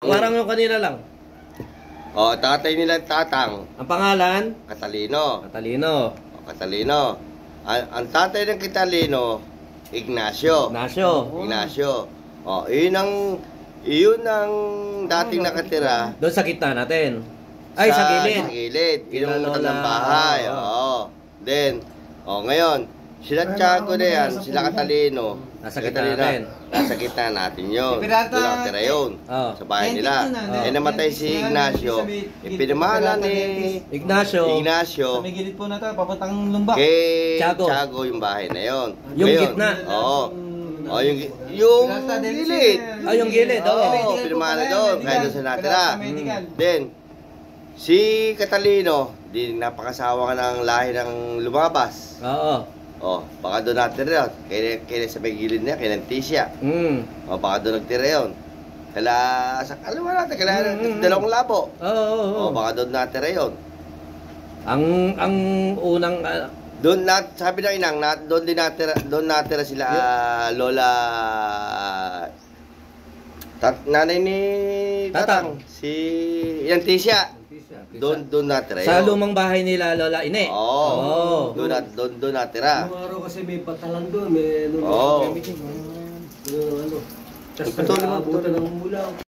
Parang yung kanina lang. Oh, tatay nila Tatang. Ang pangalan? Catalino. Catalino. Oh, Catalino. Ang tatay ng Catalino, Ignacio. Ignacio. Oh, iyon ang dating nakatira. Doon sa gitna natin. Ay, sa gilid. Sa gilid. Yun ang Lola. matandang bahay. Oo. Then, ngayon, sila Tiago na yan, sila Catalino. Nasa gitna natin. Nasa gitna natin yun. Si Pirata, Doon nakatira yun. Oh. Sa bahay nila. Namatay si Ignacio. Pinamahalan ni Ignacio. Sa may gilid po na ito, papuntang lumbak. Kay Tiago. Tiago yung bahay na yun. Yung Ngayon, gitna. Oo. Yung gilid. Yung gilid. Oo, pinamahalan doon. Kaya doon sa natira. Then, si Catalino, di napakasawa ka ng lahi ng lumabas. Oo. Baka doon natira yun. Kaya sa may gilid niya, kaya ng Tisya. Baka doon nagtira yun. Alam mo natin, kailangan dalawang labo. Oo. Baka doon natira yun. Ang unang... Doon sabi ng inang, doon natira sila Lola nanay ni Tatang. Si yung Tisya. Doon natira yun. Sa lumang bahay nila Lola Ine. Oo. Doon natira. Nung araw kasi may patalan doon, may Oo. Tapos nag-aabutan ng mula.